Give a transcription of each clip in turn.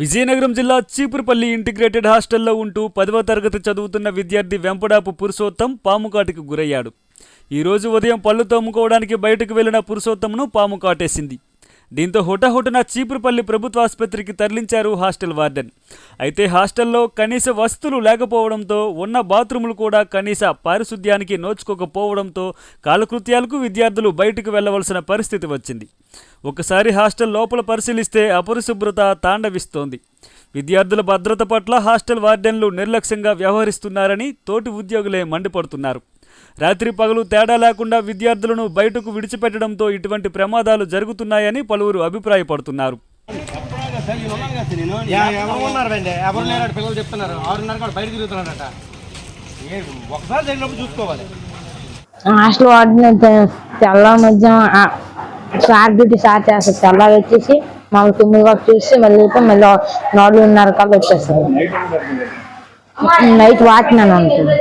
విజయనగరం జిల్లా చీపురుపల్లి ఇంటిగ్రేటెడ్ హాస్టల్లో ఉంటూ 10వ తరగతి చదువుతున్న విద్యార్థి వెంపడాపు పురుషోత్తం పాము కాటుకు గురయ్యాడు. ఈరోజు ఉదయం పళ్ళు తోముకోవడానికి బయటకు వెళ్లిన పురుషోత్తంను పాము కాటేసింది. దీంతో హుటాహుటిన చీపురుపల్లి ప్రభుత్వ ఆసుపత్రికి తరలించారు హాస్టల్ వార్డెన్. అయితే హాస్టల్లో కనీస వసతులు లేకపోవడంతో ఉన్న బాత్రూములు కూడా కనీస పారిశుద్ధ్యానికి నోచుకోకపోవడంతో కాలకృత్యాలకు విద్యార్థులు బయటకు వెళ్లవలసిన పరిస్థితి వచ్చింది. ఒకసారి హాస్టల్ లోపల పరిశీలిస్తే అపరిశుభ్రత తాండవిస్తోంది. విద్యార్థుల భద్రత పట్ల హాస్టల్ వార్డెన్లు నిర్లక్ష్యంగా వ్యవహరిస్తున్నారని తోటి ఉద్యోగులే మండిపడుతున్నారు. రాత్రి పగలు తేడా లేకుండా విద్యార్థులను బయటకు విడిచిపెట్టడంతో ఇటువంటి ప్రమాదాలు జరుగుతున్నాయని పలువురు అభిప్రాయపడుతున్నారు. హాస్టల్ వార్డెన్ తెల్ల మధ్యాహ్నం సార్ డ్యూటీ సార్ చేస్తారు. తెల్లారి వచ్చేసి మాకు 9 వరకు చూసి మళ్ళీ 4:30 కల్లా వచ్చేస్తారు. నైట్ వాచ్మెన్ ఉంటుంది.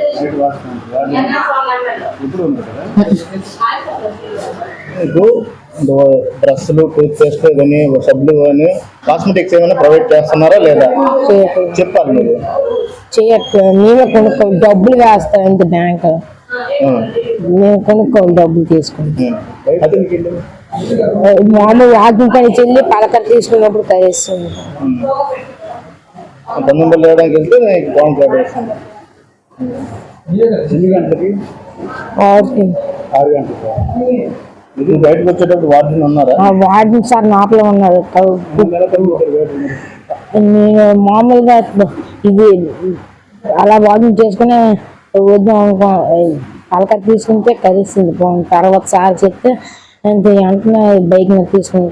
డ్రెస్సులు, టూత్ పేస్ట్ కానీ, సబ్బులు కానీ, కాస్మెటిక్స్ ఏమైనా ప్రొవైడ్ చేస్తున్నారా లేదా చెప్పాలి. మీరు చేయట్లేదు. మేమే కొనుక్కోవాలి, డబ్బులు వేస్తాం. ఇంత బ్యాంక్ మేము కొనుక్కోవాలి, డబ్బులు తీసుకుంటాం. మామూలు వాకింగ్ చెల్లి పలకర తీసుకున్నప్పుడు కలిస్తుంది. 9 లేవడానికి వెళ్తే పాము కాటేస్తుంది. 6 గంటలకి బయటకు వచ్చేటప్పుడు వార్డెన్ ఉన్నారా? వార్డెన్ సార్ లోపల ఉన్నారు. నేను మామూలుగా ఇది అలా వార్డెన్ చేసుకుని వద్దాం పలకర తీసుకుంటే కలిసింది. తర్వాత సార్ చెప్తే అంతే వెంటనే బైక్ మీద తీసుకుని